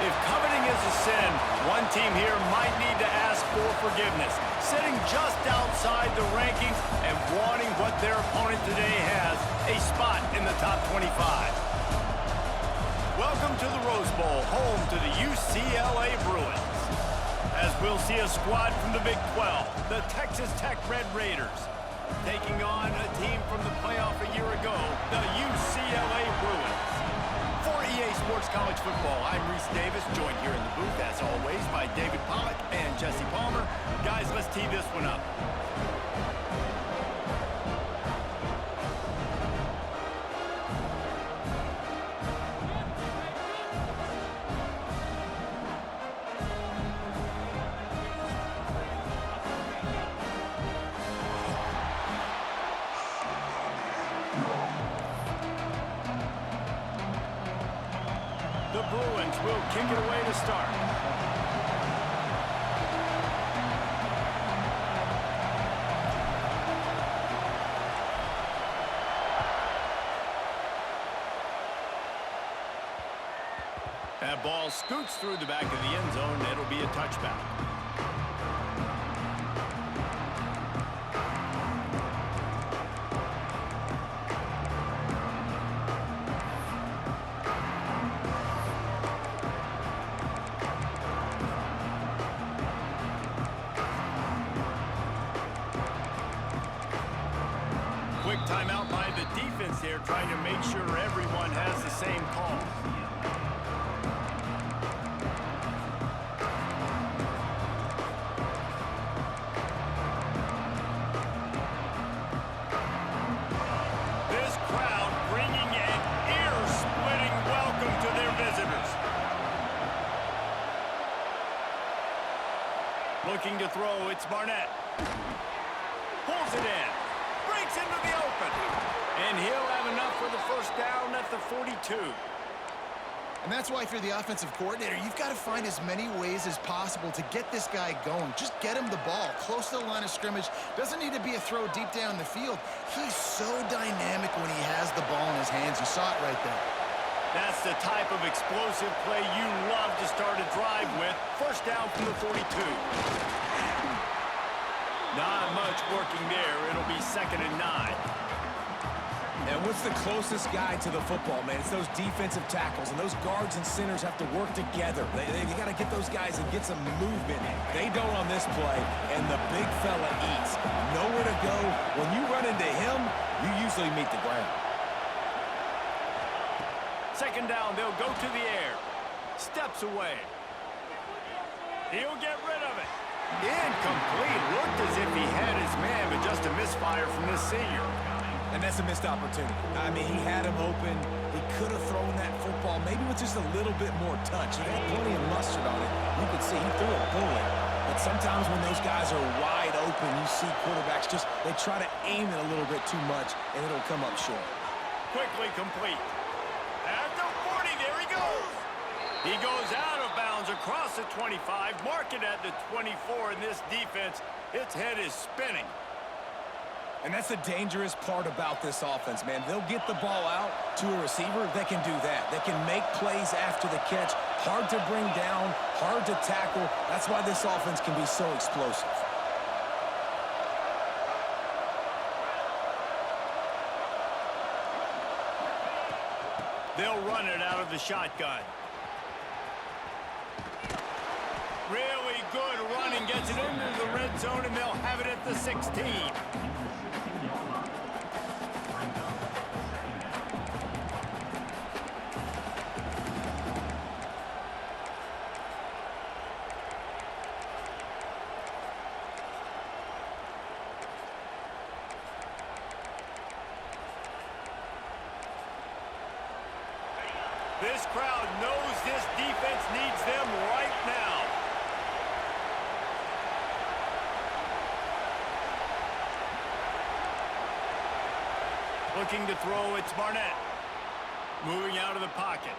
If coveting is a sin, one team here might need to ask for forgiveness, sitting just outside the rankings and wanting what their opponent today has, a spot in the top 25. Welcome to the Rose Bowl, home to the UCLA Bruins. As we'll see a squad from the Big 12, the Texas Tech Red Raiders, taking on a team from the playoff a year ago, the UCLA Bruins. For EA Sports College Football, I'm Reese Davis, joined here in the booth, as always, by David Pollack and Jesse Palmer. Guys, let's tee this one up. The Bruins will kick it away to start. That ball scoots through the back of the end zone. It'll be a touchback. Quick timeout by the defense there, trying to make sure everyone has the same call. This crowd bringing an ear-splitting welcome to their visitors. Looking to throw, it's Barnett. Pulls it in. Breaks into the open. And he'll have enough for the first down at the 42. And that's why if you're the offensive coordinator, you've got to find as many ways as possible to get this guy going. Just get him the ball close to the line of scrimmage. Doesn't need to be a throw deep down the field. He's so dynamic when he has the ball in his hands. You saw it right there. That's the type of explosive play you love to start a drive with. First down from the 42. Not much working there. It'll be 2nd and 9. And what's the closest guy to the football, man? It's those defensive tackles, and those guards and centers have to work together. They got to get those guys and get some movement. They don't on this play, and the big fella eats. Nowhere to go. When you run into him, you usually meet the ground. 2nd down, they'll go to the air. Steps away. He'll get rid of it. Incomplete. Looked as if he had his man, but just a misfire from this senior. And that's a missed opportunity. I mean, he had him open. He could have thrown that football maybe with just a little bit more touch. He had plenty of mustard on it. You could see he threw a bullet. But sometimes when those guys are wide open, you see quarterbacks just, they try to aim it a little bit too much, and it'll come up short. Quickly complete. At the 40, there he goes. He goes out of bounds across the 25, mark it at the 24, and this defense, its head is spinning. And that's the dangerous part about this offense, man. They'll get the ball out to a receiver. They can do that. They can make plays after the catch. Hard to bring down, hard to tackle. That's why this offense can be so explosive. They'll run it out of the shotgun. Really good running, gets it into the red zone, and they'll have it at the 16. This crowd knows this defense needs them right now. Looking to throw, it's Barnett. Moving out of the pocket.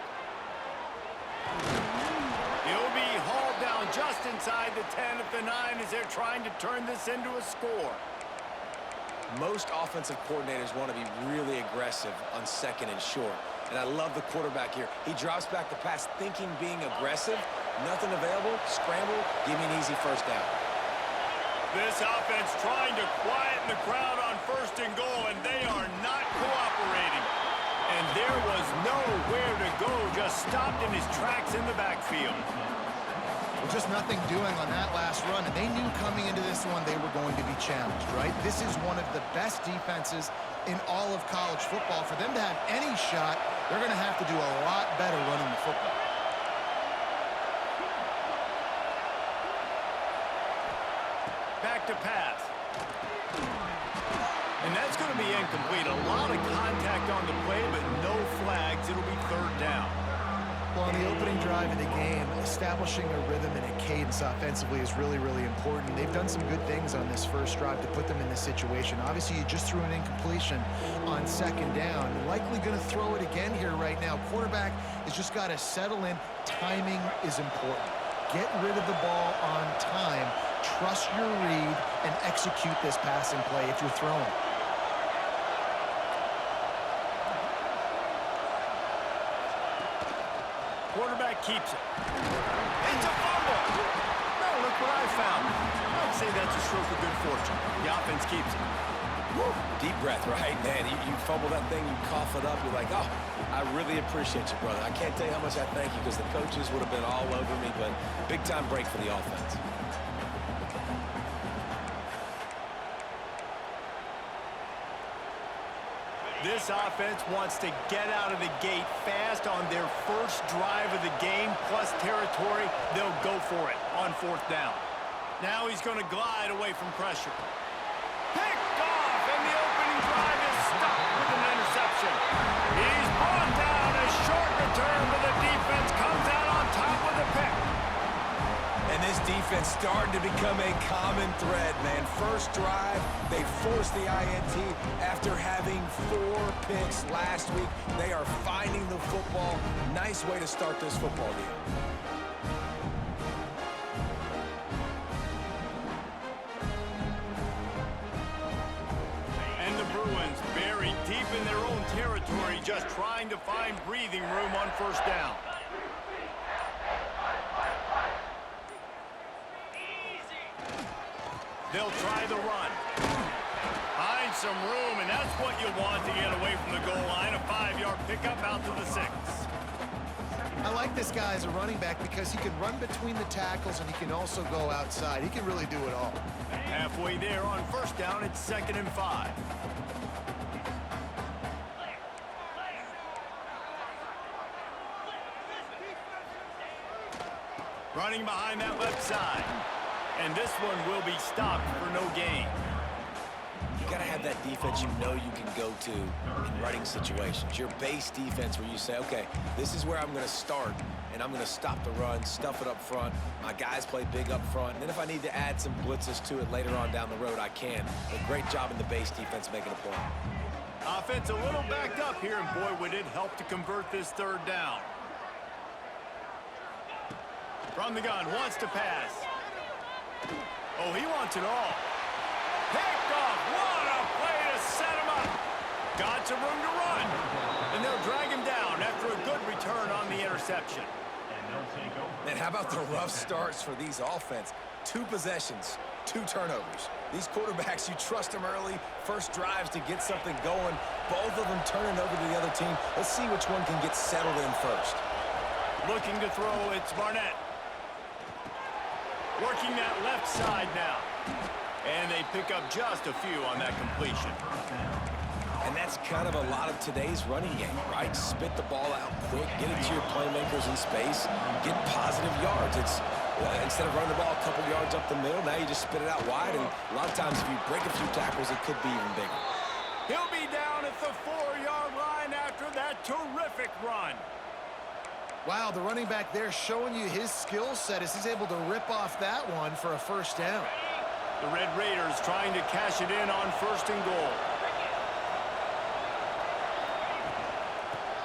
He'll be hauled down just inside the 10 at the 9 as they're trying to turn this into a score. Most offensive coordinators want to be really aggressive on 2nd and short. And I love the quarterback here. He drops back the pass thinking being aggressive. Nothing available. Scramble. Give me an easy first down. This offense trying to quieten the crowd on 1st and goal, and they are not cooperating. And there was nowhere to go, just stopped in his tracks in the backfield. Well, just nothing doing on that last run, and they knew coming into this one they were going to be challenged, right? This is one of the best defenses in all of college football. For them to have any shot, they're going to have to do a lot better running the football. Back to pass. And that's going to be incomplete. A lot of contact on the play, but no flags. It'll be 3rd down. Well, on the opening drive of the game, establishing a rhythm and a cadence offensively is really, really important. They've done some good things on this first drive to put them in this situation. Obviously, you just threw an incompletion on 2nd down. You're likely going to throw it again here right now. Quarterback has just got to settle in. Timing is important. Get rid of the ball on time. Trust your read and execute this passing play if you're throwing. Quarterback keeps it. It's a fumble. Now look what I found. I'd say that's a stroke of good fortune. The offense keeps it. Woo. Deep breath, right? Man, you fumble that thing, you cough it up. You're like, oh, I really appreciate you, brother. I can't tell you how much I thank you because the coaches would have been all over me, but big-time break for the offense. This offense wants to get out of the gate fast on their first drive of the game, plus territory. They'll go for it on 4th down. Now he's going to glide away from pressure. Picked off, and the opening drive is stopped with an interception. He's brought down. A short return, but the defense comes out on top with a pick. And this defense starting to become a common thread, man. First drive, they forced the INT after having 4 picks last week. They are finding the football. Nice way to start this football game. And the Bruins buried deep in their own territory, just trying to find breathing room on 1st down. They'll try the run. Find some room, and that's what you want to get away from the goal line. A 5-yard pickup out to the 6. I like this guy as a running back because he can run between the tackles and he can also go outside. He can really do it all. Halfway there on 1st down, it's 2nd and 5. Running behind that left side. And this one will be stopped for no gain. You got to have that defense you know you can go to in running situations. Your base defense where you say, okay, this is where I'm going to start, and I'm going to stop the run, stuff it up front. My guys play big up front. And then if I need to add some blitzes to it later on down the road, I can. But great job in the base defense making a play. Offense a little backed up here, and boy, would it help to convert this 3rd down. From the gun, wants to pass. Oh, he wants it all. Picked off. What a play to set him up. Got some room to run. And they'll drag him down after a good return on the interception. Man, how about the rough starts for these offense? 2 possessions, 2 turnovers. These quarterbacks, you trust them early. First drives to get something going. Both of them turning over to the other team. Let's see which one can get settled in first. Looking to throw, it's Barnett. Working that left side now. And they pick up just a few on that completion. And that's kind of a lot of today's running game, right? Spit the ball out quick, get it to your playmakers in space, get positive yards. It's instead of running the ball a couple yards up the middle, now you just spit it out wide. And a lot of times if you break a few tackles, it could be even bigger. He'll be down at the 4-yard line after that terrific run. Wow, the running back there showing you his skill set as he's able to rip off that one for a 1st down. The Red Raiders trying to cash it in on 1st and goal.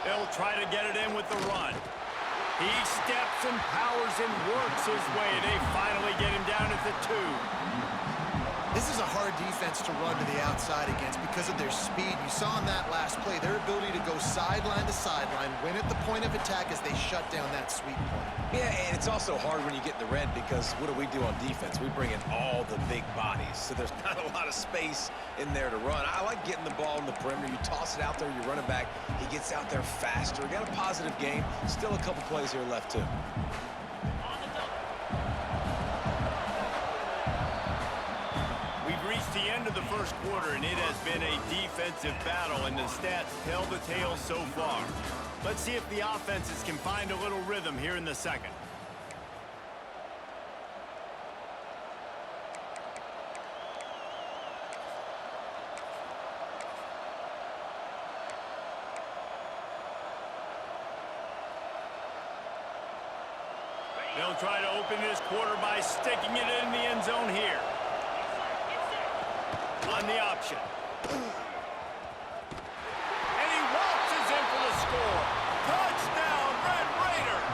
They'll try to get it in with the run. He steps and powers and works his way. They finally get him down at the 2. This is a hard defense to run to the outside against because of their speed. You saw in that last play their ability to go sideline to sideline, win at the point of attack as they shut down that sweep play. Yeah, and it's also hard when you get in the red because what do we do on defense? We bring in all the big bodies, so there's not a lot of space in there to run. I like getting the ball in the perimeter. You toss it out there, you run it back. He gets out there faster. Got a positive game. Still a couple plays here left, too. We've reached the end of the first quarter, and it has been a defensive battle, and the stats tell the tale so far. Let's see if the offenses can find a little rhythm here in the second. They'll try to open this quarter by sticking it in the end zone here. On the option. And he waltzes in for the score. Touchdown, Red Raiders!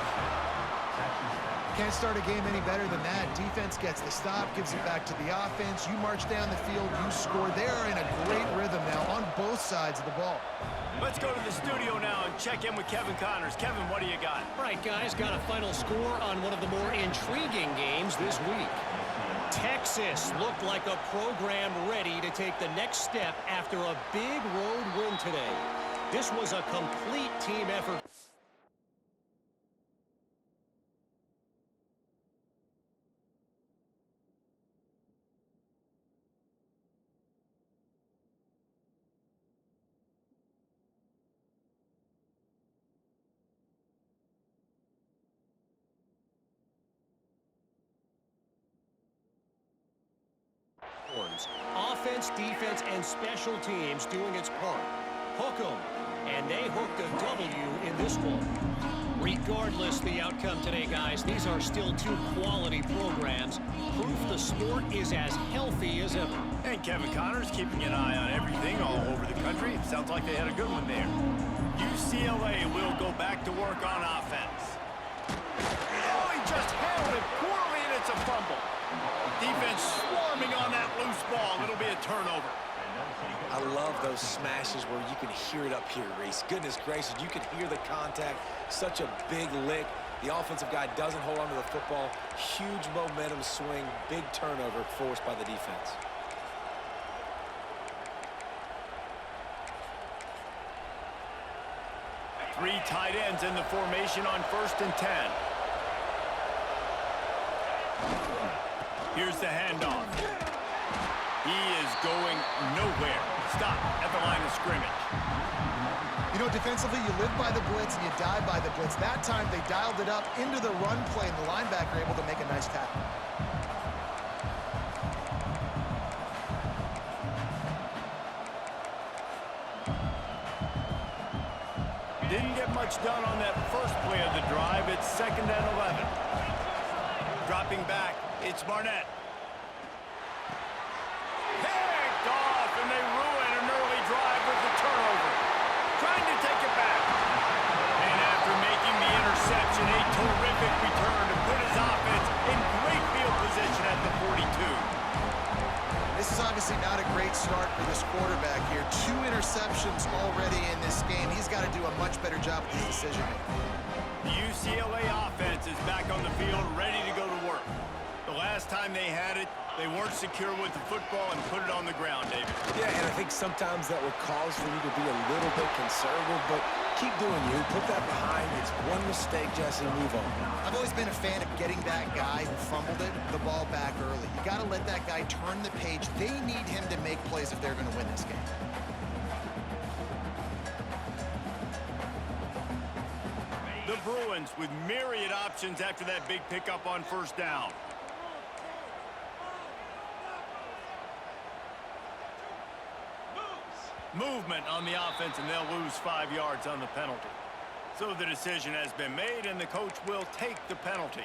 Can't start a game any better than that. Defense gets the stop, gives it back to the offense. You march down the field, you score. They're in a great rhythm now on both sides of the ball. Let's go to the studio now and check in with Kevin Connors. Kevin, what do you got? All right, guys, got a final score on one of the more intriguing games this week. Texas looked like a program ready to take the next step after a big road win today. This was a complete team effort. Offense, defense, and special teams doing its part. Hook 'em. And they hooked a W in this one. Regardless the outcome today, guys, these are still two quality programs. Proof the sport is as healthy as ever. And Kevin Connors keeping an eye on everything all over the country. It sounds like they had a good one there. UCLA will go back to work on offense. Oh, he just handled it poorly, and it's a fumble. Defense swarming on that loose ball. It'll be a turnover. I love those smashes where you can hear it up here, Reese. Goodness gracious, you can hear the contact. Such a big lick. The offensive guy doesn't hold on to the football. Huge momentum swing. Big turnover forced by the defense. Three tight ends in the formation on 1st and 10. Here's the handoff. He is going nowhere. Stop at the line of scrimmage. You know, defensively, you live by the blitz and you die by the blitz. That time, they dialed it up into the run play, and the linebacker able to make a nice tackle. Didn't get much done on that first play of the drive. It's 2nd and 11. Dropping back, it's Barnett. Picked off, and they ruin an early drive with the turnover. Trying to take it back. And after making the interception, a terrific return to put his offense in great field position at the 42. This is obviously not a great start for this quarterback here. 2 interceptions already in this game. He's got to do a much better job with his decision-making. The UCLA offense is back on the field, ready to go to work. The last time they had it, they weren't secure with the football and put it on the ground, David. Yeah, and I think sometimes that would cause for you to be a little bit conservative, but keep doing you. Put that behind. It's one mistake, Jesse. Move on. I've always been a fan of getting that guy who fumbled it, the ball back early. You got to let that guy turn the page. They need him to make plays if they're going to win this game. The Bruins with myriad options after that big pickup on 1st down. Movement on the offense, and they'll lose 5 yards on the penalty. So the decision has been made, and the coach will take the penalty.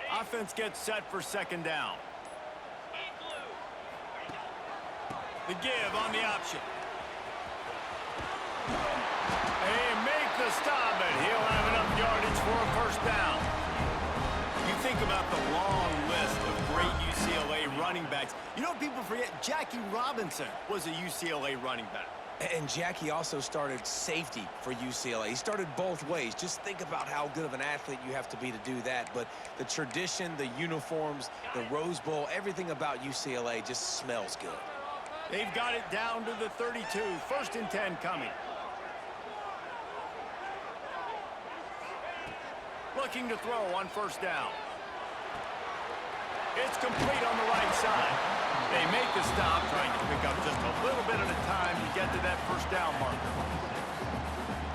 Offense gets set for 2nd down. The give on the option. They make the stop, and he'll have enough yardage for a first down. You think about the long list of great UCLA running backs. You know, people forget Jackie Robinson was a UCLA running back. And Jackie also started safety for UCLA. He started both ways. Just think about how good of an athlete you have to be to do that. But the tradition, the uniforms, the Rose Bowl, everything about UCLA just smells good. They've got it down to the 32. 1st and 10 coming. Looking to throw on 1st down. It's complete on the right side. They make the stop, trying to pick up just a little bit at a time to get to that 1st down marker.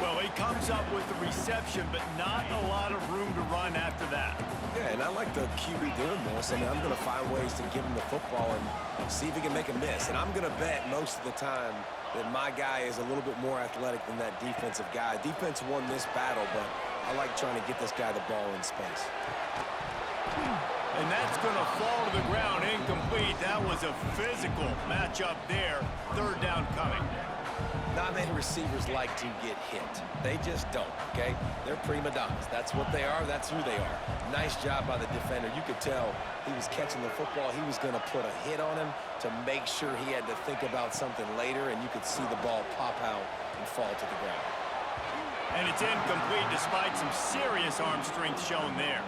Well, he comes up with the reception, but not a lot of room to run after that. Yeah, and I like the QB doing this. I mean, I'm going to find ways to give him the football and see if he can make a miss. And I'm going to bet most of the time that my guy is a little bit more athletic than that defensive guy. Defense won this battle, but I like trying to get this guy the ball in space. And that's going to fall to the ground incomplete. That was a physical matchup there. 3rd down coming. Not many receivers like to get hit. They just don't, okay? They're prima donnas. That's what they are. That's who they are. Nice job by the defender. You could tell he was catching the football. He was going to put a hit on him to make sure he had to think about something later, and you could see the ball pop out and fall to the ground. And it's incomplete despite some serious arm strength shown there.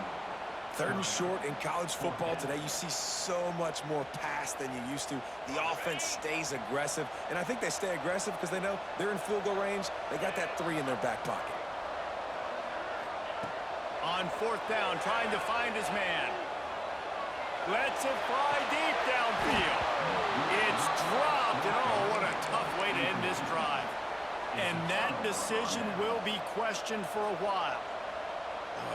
3rd and short in college football today. You see so much more pass than you used to. The offense stays aggressive, and I think they stay aggressive because they know they're in field goal range. They got that 3 in their back pocket. On 4th down, trying to find his man. Lets it fly deep downfield. It's dropped, and oh, what a tough way to end this drive. And that decision will be questioned for a while.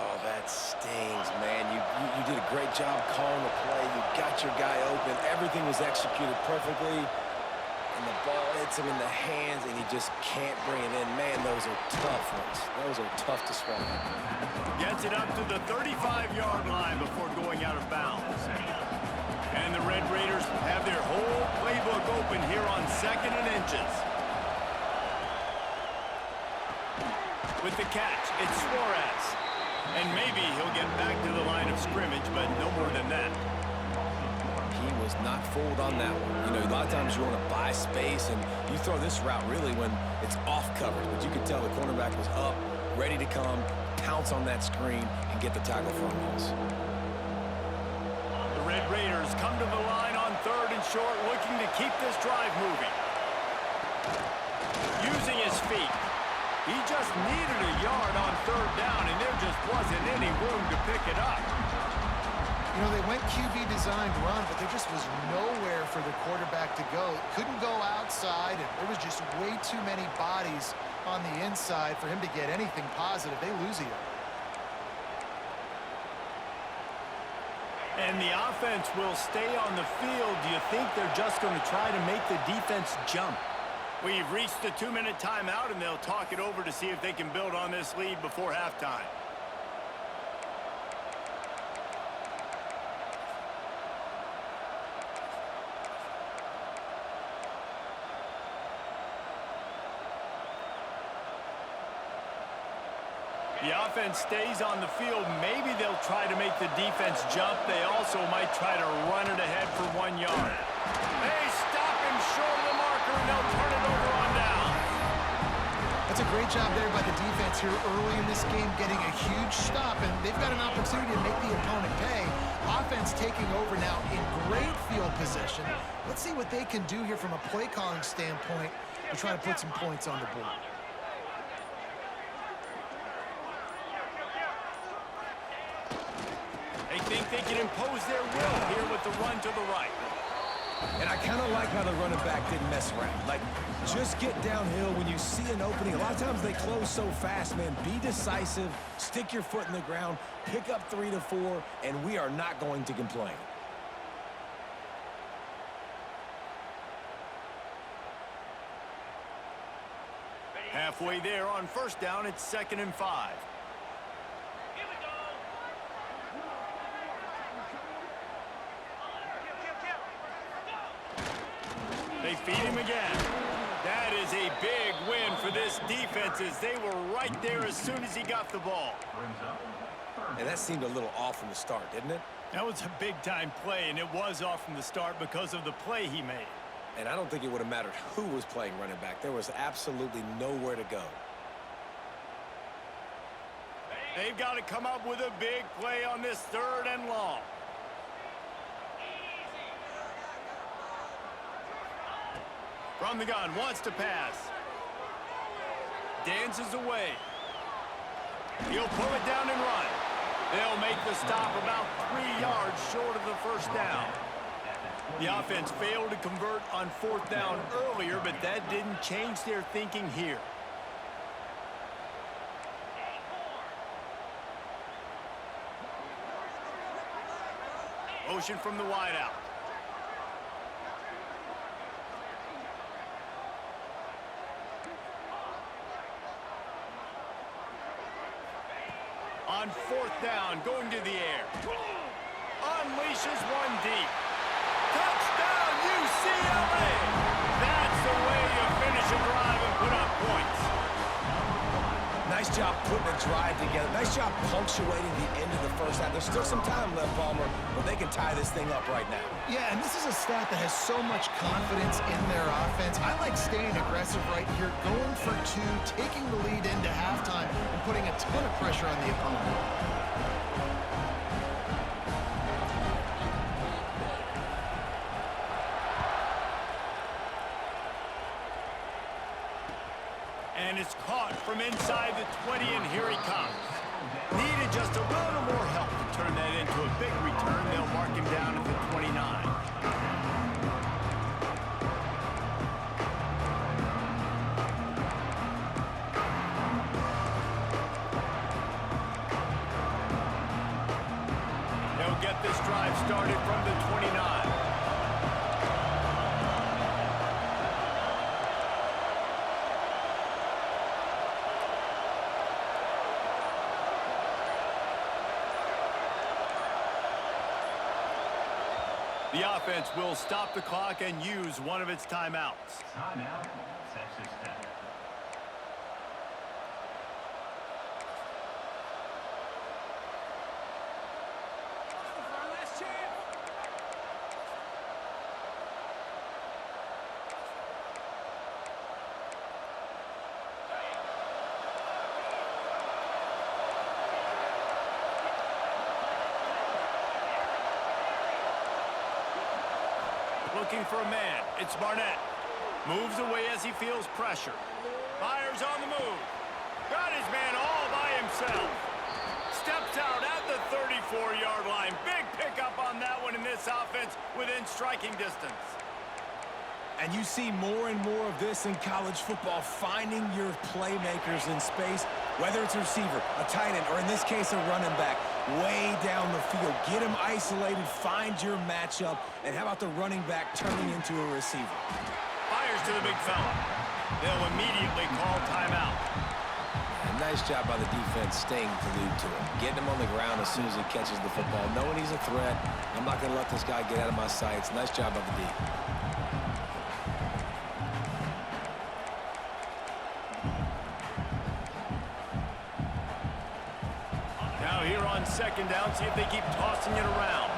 Oh, that stings, man. You did a great job calling the play. You got your guy open. Everything was executed perfectly. And the ball hits him in the hands, and he just can't bring it in. Man, those are tough ones. Those are tough to swallow. Gets it up to the 35-yard line before going out of bounds. And the Red Raiders have their whole playbook open here on 2nd and inches. With the catch, it's Suarez. And maybe he'll get back to the line of scrimmage, but no more than that. He was not fooled on that one. You know, a lot of times you want to buy space, and you throw this route really when it's off coverage. But you could tell the cornerback was up, ready to come, pounce on that screen, and get the tackle for a loss. The Red Raiders come to the line on 3rd and short, looking to keep this drive moving. Using his feet. He just needed a yard on 3rd down, and there just wasn't any room to pick it up. You know, they went QB designed run, but there just was nowhere for the quarterback to go. Couldn't go outside, and there was just way too many bodies on the inside for him to get anything positive. They lose a yard. And the offense will stay on the field. Do you think they're just going to try to make the defense jump? We've reached the 2-minute timeout, and they'll talk it over to see if they can build on this lead before halftime. The offense stays on the field. Maybe they'll try to make the defense jump. They also might try to run it ahead for 1 yard. They stop him short of the marker, and they'll turn it over on down. That's a great job there by the defense here early in this game, getting a huge stop, and they've got an opportunity to make the opponent pay. Offense taking over now in great field position. Let's see what they can do here from a play calling standpoint to try to put some points on the board. They think they can impose their will here with the run to the right. And I kind of like how the running back didn't mess around. Like, just get downhill when you see an opening. A lot of times they close so fast, man. Be decisive, stick your foot in the ground, pick up 3 to 4, and we are not going to complain. Halfway there on 1st down, it's 2nd and 5. They feed him again. That is a big win for this defense as they were right there as soon as he got the ball. And that seemed a little off from the start, didn't it? That was a big-time play, and it was off from the start because of the play he made. And I don't think it would have mattered who was playing running back. There was absolutely nowhere to go. They've got to come up with a big play on this 3rd and long. From the gun, wants to pass. Dances away. He'll pull it down and run. They'll make the stop about 3 yards short of the first down. The offense failed to convert on 4th down earlier, but that didn't change their thinking here. Motion from the wideout. On 4th down, going to the air. Unleashes one deep. Touchdown, UCLA! That's the way you finish a drive and put up points. Nice job putting a drive together. Nice job punctuating the end of the first half. There's still some time left, Palmer, but they can tie this thing up right now. Yeah, and this is a staff that has so much confidence in their offense. I like staying aggressive right here, going for 2, taking the lead into halftime, and putting a ton of pressure on the opponent. And it's caught from inside the 20, and here he comes. Needed just a little more help to turn that into a big return. They'll mark him down at the 29. They'll get this drive started from the 29. The offense will stop the clock and use one of its timeouts. Timeout, Texas Tech. Looking for a man. It's Barnett. Moves away as he feels pressure. Fires on the move. Got his man all by himself. Steps out at the 34-yard line. Big pickup on that one in this offense within striking distance. And you see more and more of this in college football, finding your playmakers in space, whether it's a receiver, a tight end, or in this case, a running back, way down the field. Get them isolated, find your matchup, and how about the running back turning into a receiver? Fires to the big fella. They'll immediately call timeout. And nice job by the defense staying glued to him, getting him on the ground as soon as he catches the football, knowing he's a threat. I'm not going to let this guy get out of my sights. Nice job by the D. Here on 2nd down, see if they keep tossing it around.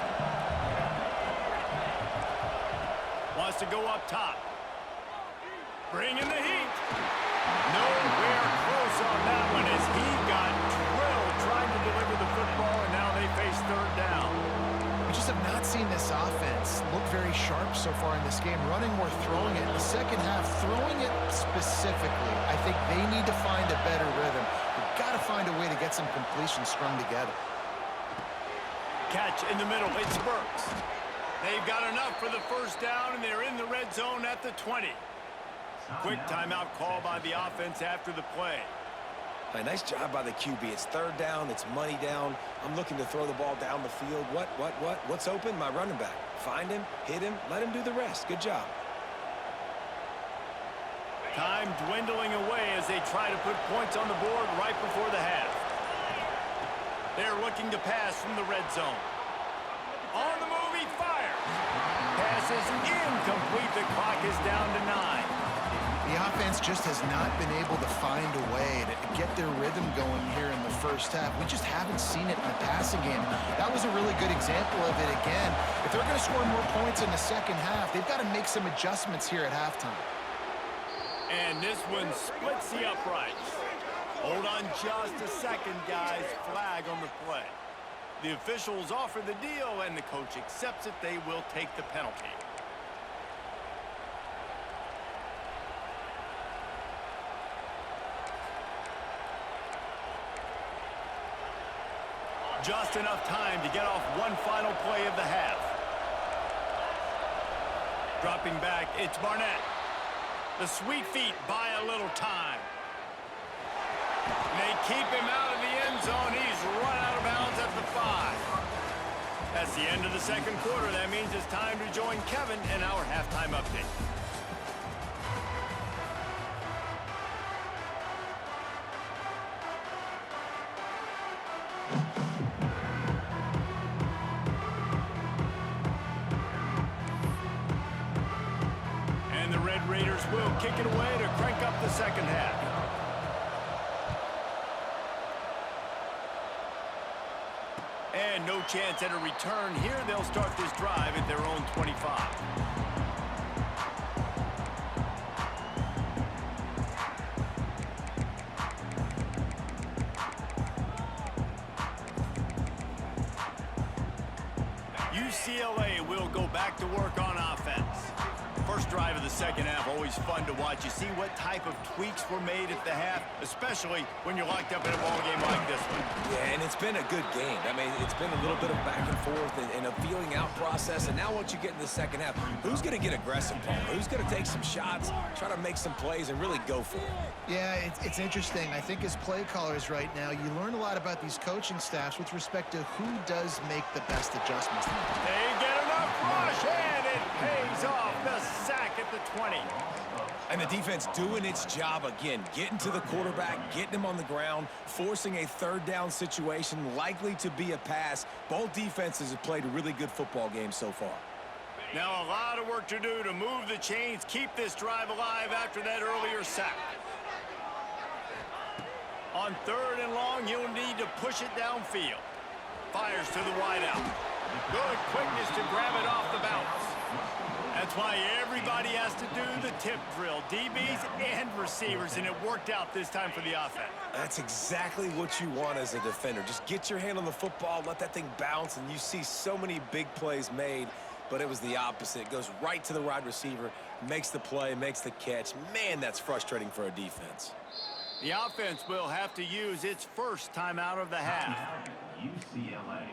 Wants to go up top. Bring in the heat. Nowhere close on that one as he got drilled trying to deliver the football, and now they face 3rd down. We just have not seen this offense look very sharp so far in this game, running or throwing it. In the second half, throwing it specifically, I think they need to find a better rhythm. We've got to find a way to get some completions strung together. Catch in the middle, it's Burks. They've got enough for the 1st down, and they're in the red zone at the 20. Quick timeout call by the offense after the play. Hey, nice job by the QB. It's 3rd down. It's money down. I'm looking to throw the ball down the field. What's open? My running back. Find him, hit him, let him do the rest. Good job. Time dwindling away as they try to put points on the board right before the half. They're looking to pass from the red zone. On the move, he fires. Pass is incomplete. The clock is down to 9. The offense just has not been able to find a way to get their rhythm going here in the first half. We just haven't seen it in the passing game. That was a really good example of it again. If they're going to score more points in the second half, they've got to make some adjustments here at halftime. And this one splits the uprights. Hold on just a second, guys. Flag on the play. The officials offer the deal, and the coach accepts it. They will take the penalty. Just enough time to get off one final play of the half. Dropping back, it's Barnett. The sweet feet buy a little time. They keep him out of the end zone. He's run out of bounds at the 5. That's the end of the second quarter. That means it's time to join Kevin in our halftime update. And the Red Raiders will kick it away to crank up the second half. And no chance at a return here. They'll start this drive at their own 25. UCLA will go back to work on offense. First drive of the second half, always fun to watch. You see what type of tweaks were made at the half, especially when you're locked up in a ball game like this one. Yeah, and it's been a good game. I mean, it's been a little bit of back and forth and a feeling out process. And now once you get in the second half, who's going to get aggressive, Paul? Who's going to take some shots, try to make some plays, and really go for it? Yeah, it's interesting. I think as play callers right now, you learn a lot about these coaching staffs with respect to who does make the best adjustments. They get enough rush, and it pays off. The sack at the 20. And the defense doing its job again, getting to the quarterback, getting him on the ground, forcing a third down situation, likely to be a pass. Both defenses have played a really good football game so far. Now a lot of work to do to move the chains, keep this drive alive after that earlier sack. On 3rd and long, you'll need to push it downfield. Fires to the wideout. Good quickness to grab it off the bounce. That's why everybody has to do the tip drill, DBs and receivers, and it worked out this time for the offense. That's exactly what you want as a defender. Just get your hand on the football, let that thing bounce, and you see so many big plays made, but it was the opposite. It goes right to the wide receiver, makes the play, makes the catch. Man, that's frustrating for a defense. The offense will have to use its first timeout of the half. UCLA.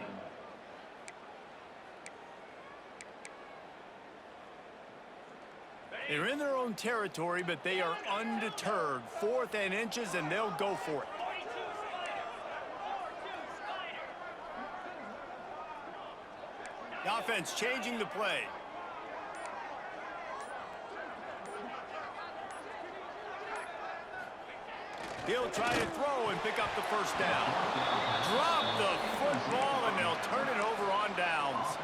They're in their own territory, but they are undeterred. 4th and inches, and they'll go for it. The offense changing the play. He'll try to throw and pick up the first down. Drop the football, and they'll turn it over on downs.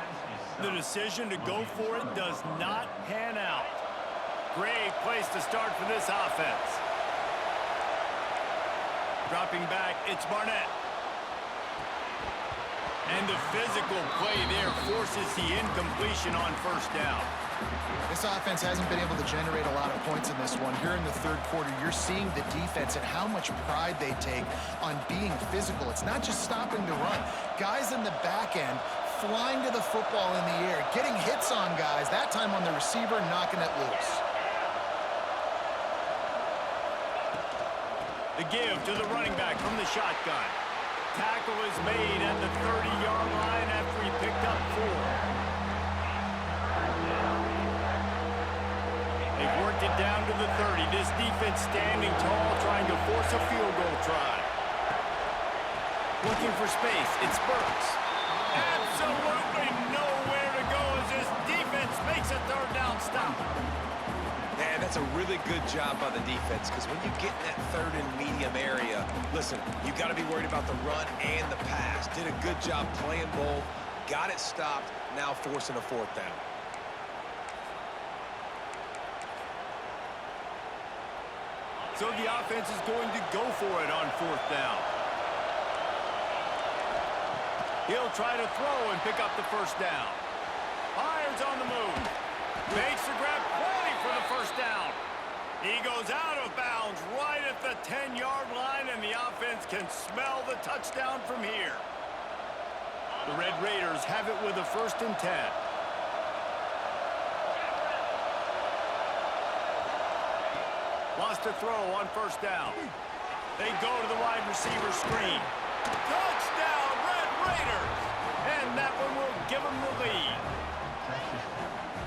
The decision to go for it does not pan out. Great place to start for this offense. Dropping back, it's Barnett. And the physical play there forces the incompletion on first down. This offense hasn't been able to generate a lot of points in this one. Here in the third quarter, you're seeing the defense and how much pride they take on being physical. It's not just stopping the run. Guys in the back end flying to the football in the air, getting hits on guys, that time on the receiver, knocking it loose. The give to the running back from the shotgun. Tackle is made at the 30-yard line after he picked up 4. They've worked it down to the 30. This defense standing tall, trying to force a field goal try. Looking for space. It's Burks. Absolutely nowhere to go as this defense makes a third down stop. Man, that's a really good job by the defense, because when you get in that 3rd and medium area, listen, you got to be worried about the run and the pass. Did a good job playing both, got it stopped, now forcing a 4th down. So the offense is going to go for it on 4th down. He'll try to throw and pick up the 1st down. Fires on the move. Makes the grab, plenty for the 1st down. He goes out of bounds right at the 10-yard line, and the offense can smell the touchdown from here. The Red Raiders have it with a 1st and 10. Lost a throw on 1st down. They go to the wide receiver screen. Touchdown, Red Raiders! And that one will give them the lead.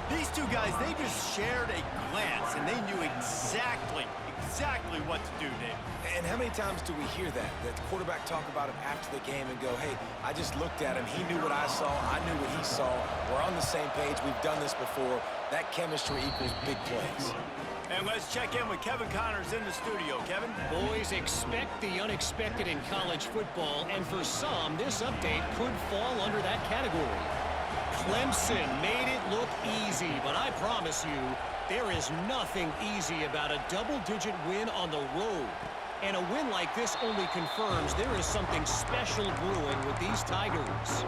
These two guys, they just shared a glance, and they knew exactly what to do, Dave. And how many times do we hear that? That the quarterback talk about it after the game and go, hey, I just looked at him. He knew what I saw. I knew what he saw. We're on the same page. We've done this before. That chemistry equals big plays. And let's check in with Kevin Connors in the studio. Kevin? Boys, expect the unexpected in college football, and for some, this update could fall under that category. Clemson made it look easy, but I promise you, there is nothing easy about a double-digit win on the road. And a win like this only confirms there is something special brewing with these Tigers.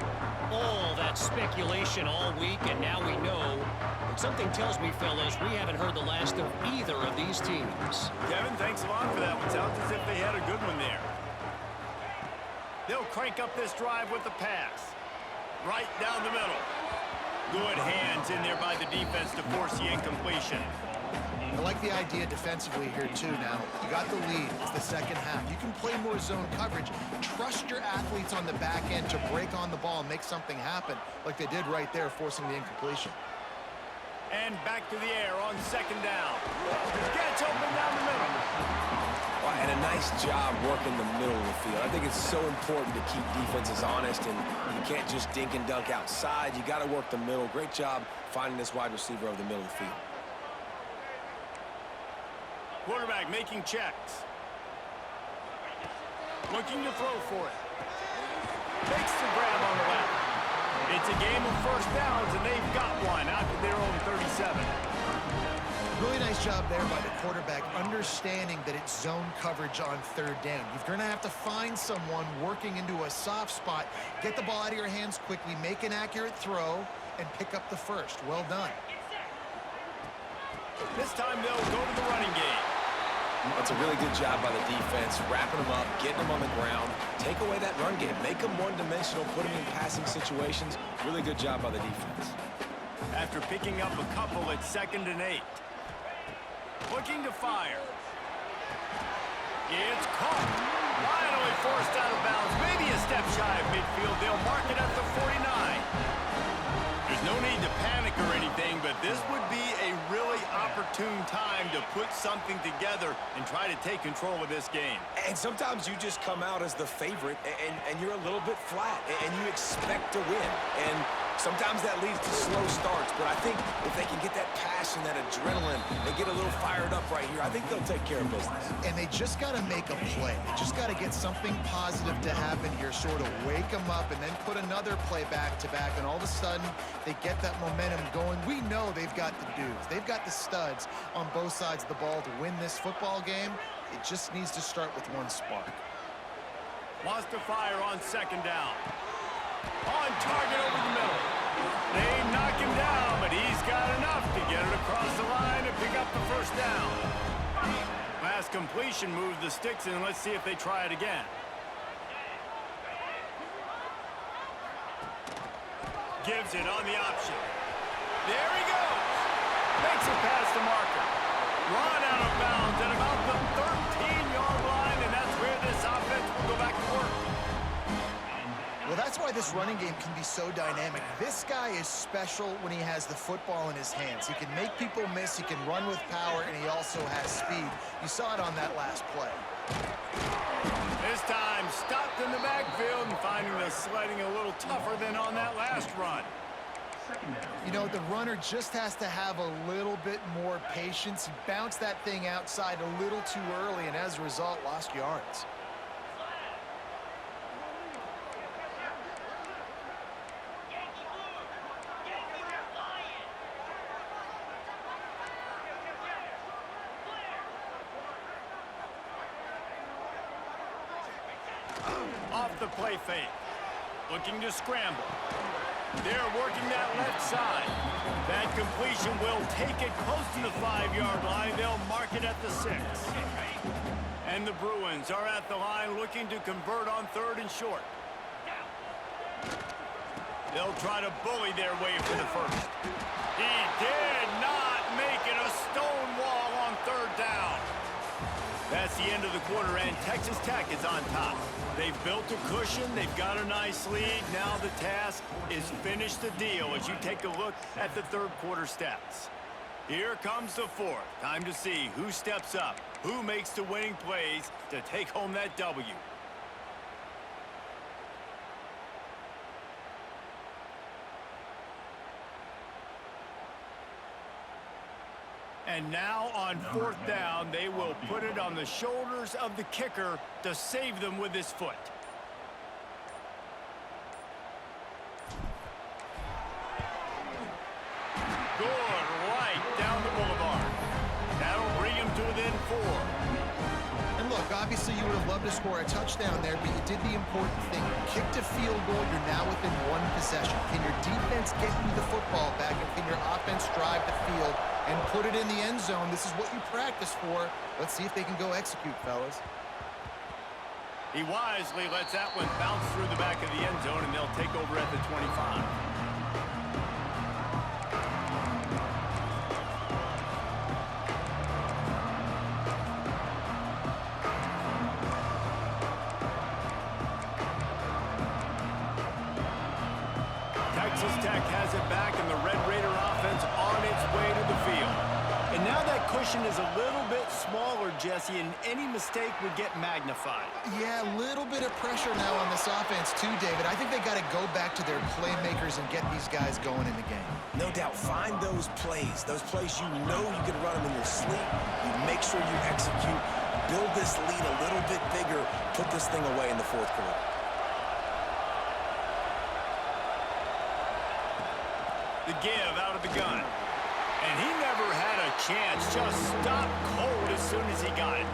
All that speculation all week, and now we know. But something tells me, fellas, we haven't heard the last of either of these teams. Kevin, thanks a lot for that one. Sounds as if they had a good one there. They'll crank up this drive with the pass. Right down the middle. Good hands in there by the defense to force the incompletion. I like the idea defensively here, too, now. You got the lead. It's the second half. You can play more zone coverage. Trust your athletes on the back end to break on the ball and make something happen, like they did right there, forcing the incompletion. And back to the air on 2nd down. Gets open down the middle. Well, and a nice job working the middle of the field. I think it's so important to keep defenses honest, and you can't just dink and dunk outside. You got to work the middle. Great job finding this wide receiver over the middle of the field. Quarterback making checks. Looking to throw for it. Makes the grab on the left. It's a game of 1st downs, and they've got one out to their own 37. Really nice job there by the quarterback, understanding that it's zone coverage on 3rd down. You're going to have to find someone working into a soft spot, get the ball out of your hands quickly, make an accurate throw, and pick up the 1st. Well done. This time they'll go to the running game. That's a really good job by the defense, wrapping them up, getting them on the ground. Take away that run game. Make them one-dimensional, put them in passing situations. Really good job by the defense. After picking up a couple, it's 2nd and 8. Looking to fire. It's caught. Finally forced out of bounds. Maybe a step shy of midfield. They'll mark it at the 49. There's no need to panic or anything, but this would be a really opportune time to put something together and try to take control of this game. And sometimes you just come out as the favorite, and you're a little bit flat, and you expect to win. And sometimes that leads to slow starts, but I think if they can get that passion, that adrenaline, they get a little fired up right here, I think they'll take care of business. And they just got to make a play. They just got to get something positive to happen here, sort of wake them up, and then put another play back-to-back, and all of a sudden, they get that momentum going. We know they've got the dudes. They've got the studs on both sides of the ball to win this football game. It just needs to start with one spark. Wants to fire on 2nd down. On target over the middle. They knock him down, but he's got enough to get it across the line and pick up the 1st down. Last completion moves the sticks in. Let's see if they try it again. Gives it on the option. There he goes. Makes it past the marker. Run out of bounds at about the 13-yard line, and that's where this offense will go back to work. Well, that's why this running game can be so dynamic. This guy is special when he has the football in his hands. He can make people miss, he can run with power, and he also has speed. You saw it on that last play. This time, stopped in the backfield and finding the sledding a little tougher than on that last run. You know, the runner just has to have a little bit more patience. He bounced that thing outside a little too early, and as a result, lost yards. play fake. Looking to scramble. They're working that left side. That completion will take it close to the 5-yard line. They'll mark it at the 6. And the Bruins are at the line looking to convert on 3rd and short. They'll try to bully their way for the first. He did not make it a stone wall on 3rd down. That's the end of the quarter, and Texas Tech is on top. They've built a cushion. They've got a nice lead. Now the task is finish the deal as you take a look at the 3rd quarter stats. Here comes the 4th. Time to see who steps up, who makes the winning plays to take home that W. And now on 4th down, they will put it on the shoulders of the kicker to save them with his foot. Good right down the boulevard. That'll bring him to within 4. And look, obviously you would have loved to score a touchdown there, but you did the important thing. You kicked a field goal, you're now within 1 possession. Can your defense get you the football back, and can your offense drive the field and put it in the end zone? This is what you practice for. Let's see if they can go execute, fellas. He wisely lets that one bounce through the back of the end zone, and they'll take over at the 25. Texas Tech has it back, and the Red Raider offense on its way to the field. And now that cushion is a little bit smaller, Jesse, and any mistake would get magnified. Yeah, a little bit of pressure now on this offense too, David. I think they got to go back to their playmakers and get these guys going in the game. No doubt, find those plays you know you can run them in your sleep. You make sure you execute, build this lead a little bit bigger, put this thing away in the 4th quarter. The give out of the gun. And he never had a chance. Just stopped cold as soon as he got it.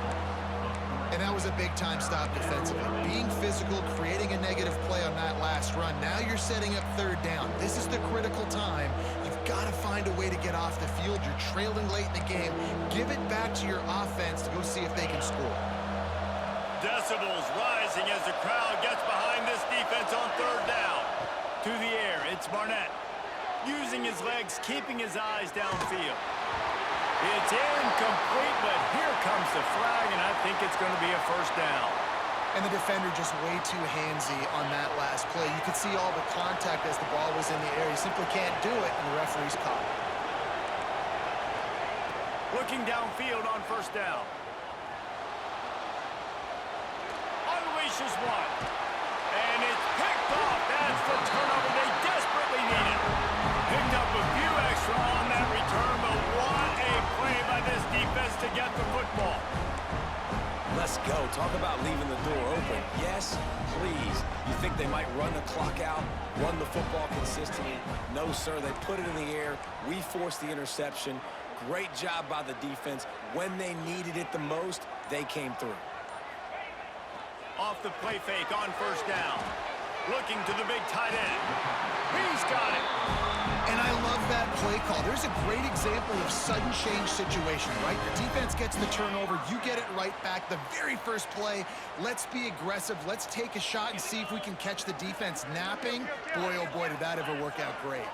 And that was a big-time stop defensively. Being physical, creating a negative play on that last run. Now you're setting up 3rd down. This is the critical time. You've got to find a way to get off the field. You're trailing late in the game. Give it back to your offense to go see if they can score. Decibels rising as the crowd gets behind this defense on 3rd down. To the air, it's Barnett. Using his legs, keeping his eyes downfield. It's incomplete, but here comes the flag, and I think it's going to be a 1st down. And the defender just way too handsy on that last play. You could see all the contact as the ball was in the air. He simply can't do it, and the referee's caught it. Looking downfield on 1st down. Unleashes one. And it's picked off. That's the turnover they desperately needed. Picked up a few extra on that return, but what a play by this defense to get the football. Let's go. Talk about leaving the door open. Yes, please. You think they might run the clock out, run the football consistently? No, sir. They put it in the air. We forced the interception. Great job by the defense. When they needed it the most, they came through. Off the play fake on 1st down. Looking to the big tight end. He's got it. And I love that play call. There's a great example of sudden change situation, right? Your defense gets the turnover. You get it right back. The very first play, let's be aggressive. Let's take a shot and see if we can catch the defense napping. Boy, oh boy, did that ever work out great.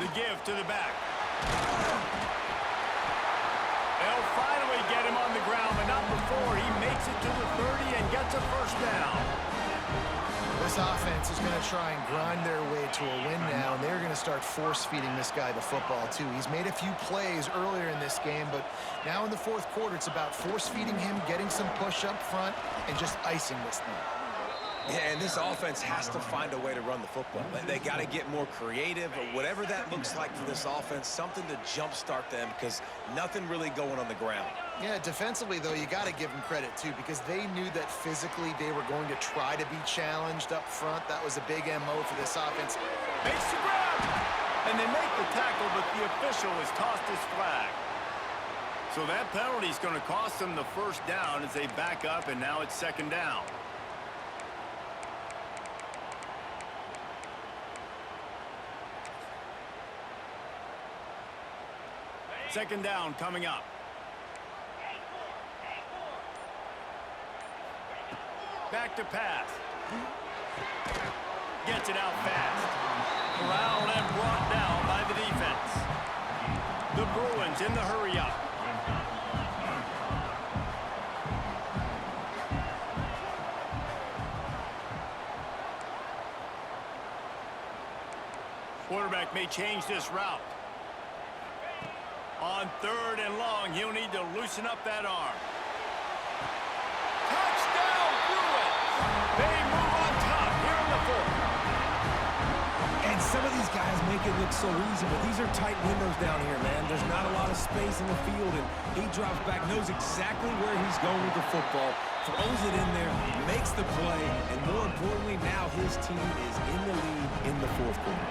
The give to the back. They'll finally get him on the ground, but not before he makes it to the 30 and gets a 1st down. This offense is going to try and grind their way to a win now, and they're going to start force-feeding this guy the football, too. He's made a few plays earlier in this game, but now in the 4th quarter, it's about force-feeding him, getting some push up front, and just icing this thing. Yeah, and this offense has to find a way to run the football. They got to get more creative, or whatever that looks like for this offense, something to jumpstart them, because nothing really going on the ground. Yeah, defensively, though, you got to give them credit, too, because they knew that physically they were going to try to be challenged up front. That was a big MO for this offense. Makes the grab, and they make the tackle, but the official has tossed his flag. So that penalty is going to cost them the 1st down as they back up, and now it's 2nd down. Second down coming up. Back to pass. Gets it out fast. Corralled and brought down by the defense. The Bruins in the hurry up. Quarterback may change this route. On third and long, he'll need to loosen up that arm. Touchdown, Bruins! They move on top here in the fourth. And some of these guys make it look so easy, but these are tight windows down here, man. There's not a lot of space in the field, and he drops back, knows exactly where he's going with the football, throws it in there, makes the play, and more importantly, now his team is in the lead in the fourth quarter.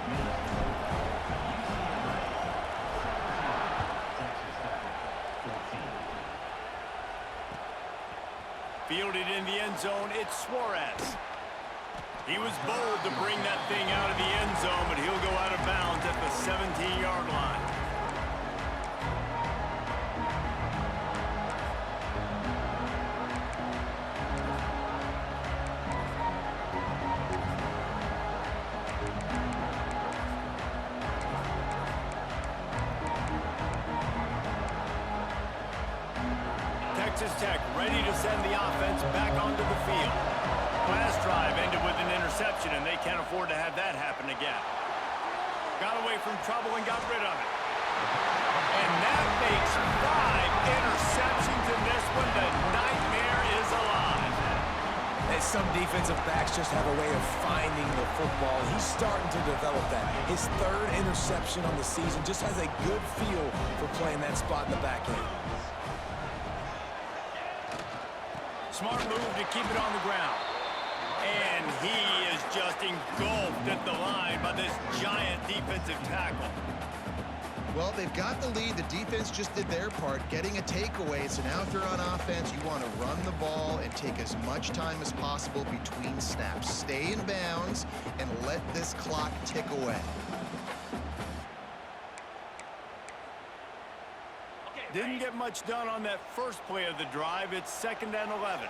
Fielded in the end zone, it's Suarez. He was bold to bring that thing out of the end zone, but he'll go out of bounds at the 17-yard line. Texas Tech ready to send the offense back onto the field. Last drive ended with an interception, and they can't afford to have that happen again. Got away from trouble and got rid of it. And that makes 5 interceptions in this one. The nightmare is alive. And some defensive backs just have a way of finding the football. He's starting to develop that. His third interception on the season, just has a good feel for playing that spot in the back end. Smart move to keep it on the ground. And he is just engulfed at the line by this giant defensive tackle. Well, they've got the lead. The defense just did their part, getting a takeaway. So now if you're on offense, you want to run the ball and take as much time as possible between snaps. Stay in bounds and let this clock tick away. Didn't get much done on that first play of the drive. It's 2nd and 11.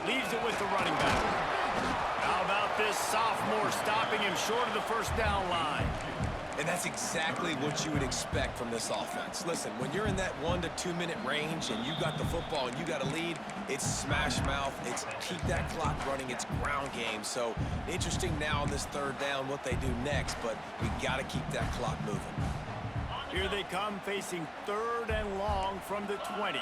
Leaves it with the running back. How about this sophomore stopping him short of the first down line? And that's exactly what you would expect from this offense. Listen, when you're in that 1 to 2 minute range and you got the football and you got a lead, it's smash mouth, it's keep that clock running, it's ground game. So interesting now on this third down what they do next, but we got to keep that clock moving. Here they come facing 3rd and long from the 20.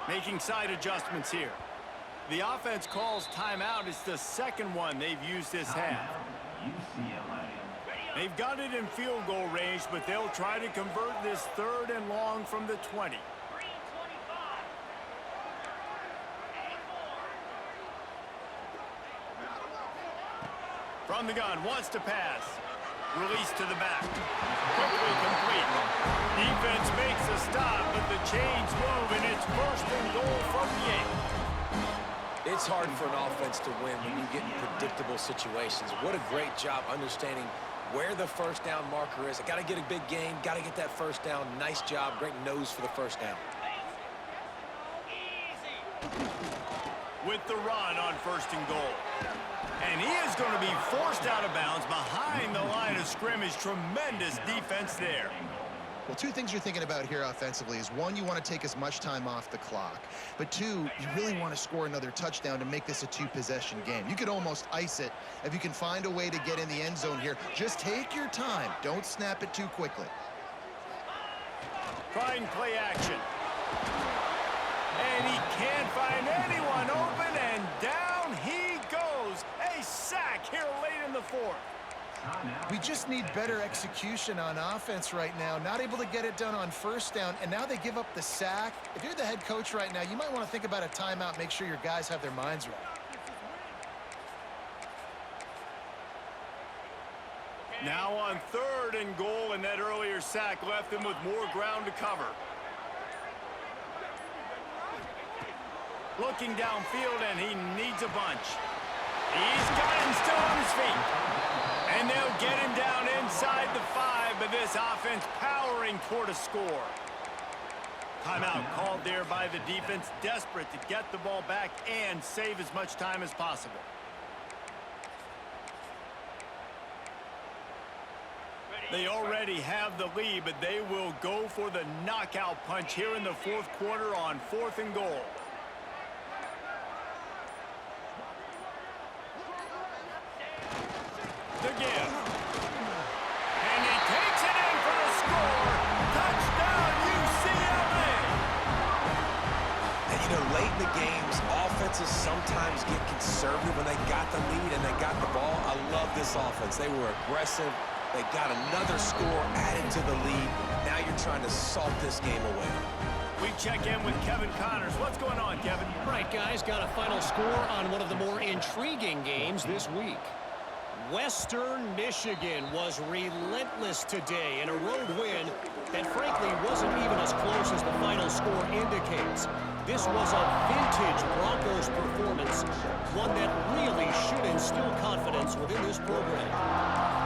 Making side adjustments here. The offense calls timeout. It's the second one they've used this half. They've got it in field goal range, but they'll try to convert this 3rd and long from the 20. From the gun, wants to pass. Release to the back. Quickly complete. Defense makes a stop, but the chains move, and it's 1st and goal from the 8. It's hard for an offense to win when you get in predictable situations. What a great job understanding where the first down marker is. I got to get a big game, got to get that first down. Nice job, great nose for the first down. With the run on 1st and goal. And he is going to be forced out of bounds behind the line of scrimmage. Tremendous defense there. Well, 2 things you're thinking about here offensively is, 1, you want to take as much time off the clock. But 2, you really want to score another touchdown to make this a 2-possession game. You could almost ice it if you can find a way to get in the end zone here. Just take your time. Don't snap it too quickly. Trying play action. And he can't find anyone open, and down he goes. A sack here late in the 4th. We just need better execution on offense right now. Not able to get it done on first down, and now they give up the sack. If you're the head coach right now, you might want to think about a timeout, make sure your guys have their minds right. Now on 3rd and goal, and that earlier sack left them with more ground to cover. Looking downfield, and he needs a bunch. He's got him still on his feet. And they'll get him down inside the 5, but this offense powering toward a score. Timeout called there by the defense, desperate to get the ball back and save as much time as possible. They already have the lead, but they will go for the knockout punch here in the 4th quarter on 4th and goal. The give. And he takes it in for the score. Touchdown, UCLA. And, you know, late in the games, offenses sometimes get conservative when they got the lead and they got the ball. I love this offense. They were aggressive. They got another score added to the lead. Now you're trying to salt this game away. We check in with Kevin Connors. What's going on, Kevin? Right, guys, got a final score on one of the more intriguing games this week. Western Michigan was relentless today in a road win that frankly wasn't even as close as the final score indicates. This was a vintage Broncos performance, one that really should instill confidence within this program.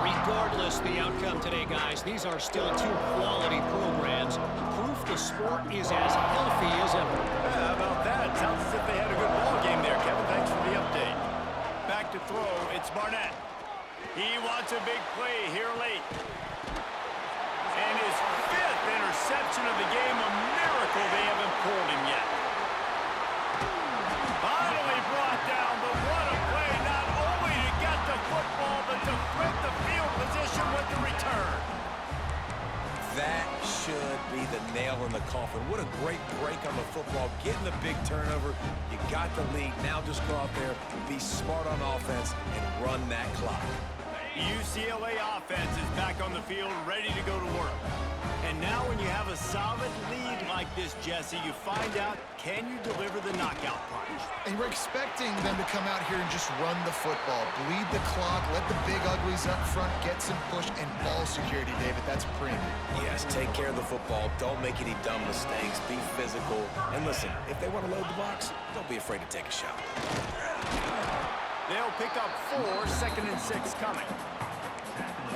Regardless the outcome today, guys, these are still 2 quality programs. Proof the sport is as healthy as ever. How about that? Sounds as if they had a good ball game there, Kevin. Thanks for the update. Back to throw, it's Barnett. He wants a big play here late. And his 5th interception of the game, a miracle they haven't pulled him yet. Finally brought down, but what a play, not only to get the football, but to flip the field position with the return. That should be the nail in the coffin. What a great break on the football. Getting the big turnover. You got the lead. Now just go out there, be smart on offense, and run that clock. UCLA offense is back on the field, ready to go to work. And now when you have a solid lead like this, Jesse, you find out, can you deliver the knockout punch? And we're expecting them to come out here and just run the football, bleed the clock, let the big uglies up front get some push and ball security, David. That's premium. Yes, take care of the football. Don't make any dumb mistakes. Be physical. And listen, if they want to load the box, don't be afraid to take a shot. They'll pick up 4, 2nd and 6 coming.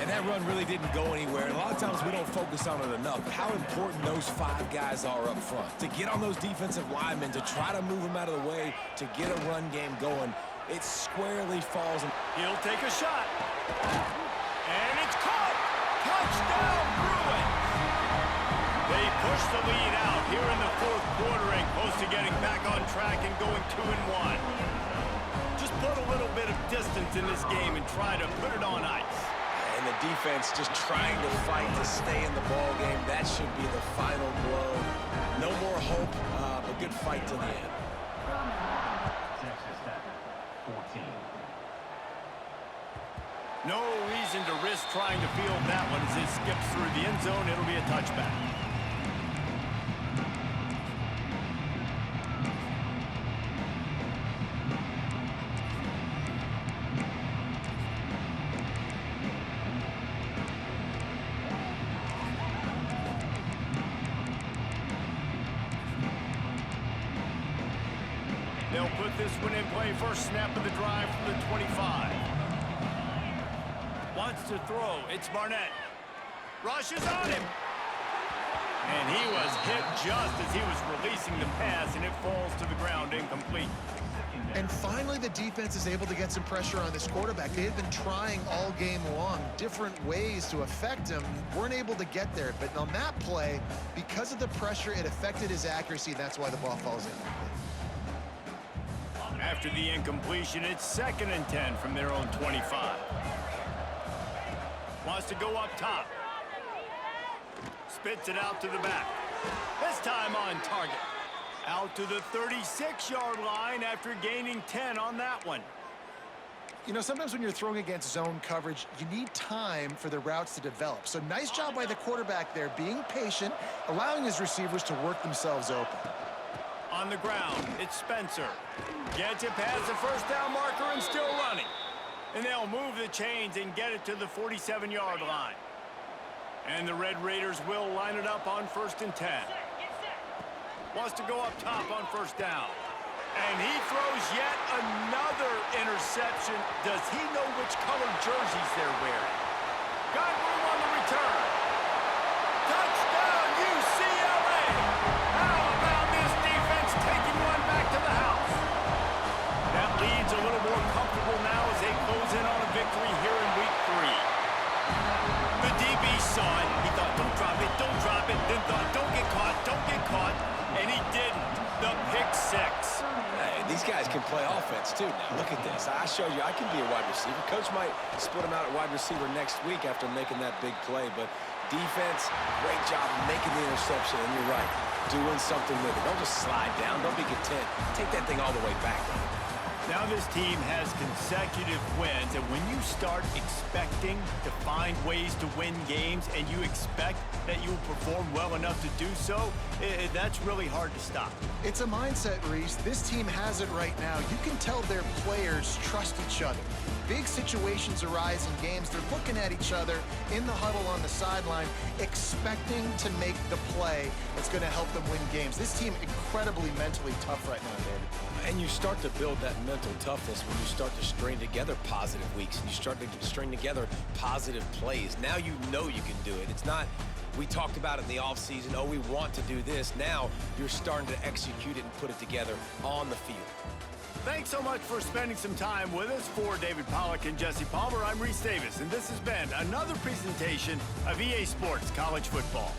And that run really didn't go anywhere. And a lot of times we don't focus on it enough. How important those 5 guys are up front. To get on those defensive linemen, to try to move them out of the way, to get a run game going, it squarely falls. He'll take a shot. And it's caught. Touchdown, Bruins. They push the lead out here in the 4th quarter and close to getting back on track and going 2-1. Just put a little bit of distance in this game and try to put it on ice. And the defense just trying to fight to stay in the ball game. That should be the final blow. No more hope, but good fight to the end. Texas Tech, 14. No reason to risk trying to field that one as it skips through the end zone. It'll be a touchback. They'll put this one in play. First snap of the drive from the 25. Wants to throw. It's Barnett. Rushes on him. And he was hit just as he was releasing the pass, and it falls to the ground incomplete. And finally, the defense is able to get some pressure on this quarterback. They had been trying all game long, different ways to affect him. Weren't able to get there. But on that play, because of the pressure, it affected his accuracy. That's why the ball falls in. After the incompletion, it's 2nd and 10 from their own 25. Wants to go up top. Spits it out to the back. This time on target. Out to the 36-yard line after gaining 10 on that one. You know, sometimes when you're throwing against zone coverage, you need time for the routes to develop. So nice job by the quarterback there, being patient, allowing his receivers to work themselves open. On the ground, it's Spencer. Gets it past the first down marker and still running. And they'll move the chains and get it to the 47-yard line. And the Red Raiders will line it up on 1st and 10. Wants to go up top on 1st down. And he throws yet another interception. Does he know which color jerseys they're wearing? Got room on the return. Touchdown, UCLA! How about this defense taking one back to the house? That lead's a little more comfortable now as they close in on a victory here in week 3. The DB saw it. He thought, don't drop it, then thought, don't get caught, and he didn't. The pick 6. Hey, these guys can play offense, too, now. Look at this. I showed you I can be a wide receiver. Coach might split him out at wide receiver next week after making that big play, but defense, great job making the interception, and you're right, doing something with it. Don't just slide down. Don't be content. Take that thing all the way back. Now this team has consecutive wins, and when you start expecting to find ways to win games and you expect that you will perform well enough to do so, that's really hard to stop. It's a mindset, Reese. This team has it right now. You can tell their players trust each other. Big situations arise in games. They're looking at each other in the huddle on the sideline, expecting to make the play that's going to help them win games. This team incredibly mentally tough right now, David. And you start to build that mental toughness when you start to string together positive weeks and you start to string together positive plays. Now you know you can do it. It's not, we talked about it in the offseason, oh, we want to do this. Now you're starting to execute it and put it together on the field. Thanks so much for spending some time with us. For David Pollack and Jesse Palmer, I'm Reese Davis, and this has been another presentation of EA Sports College Football.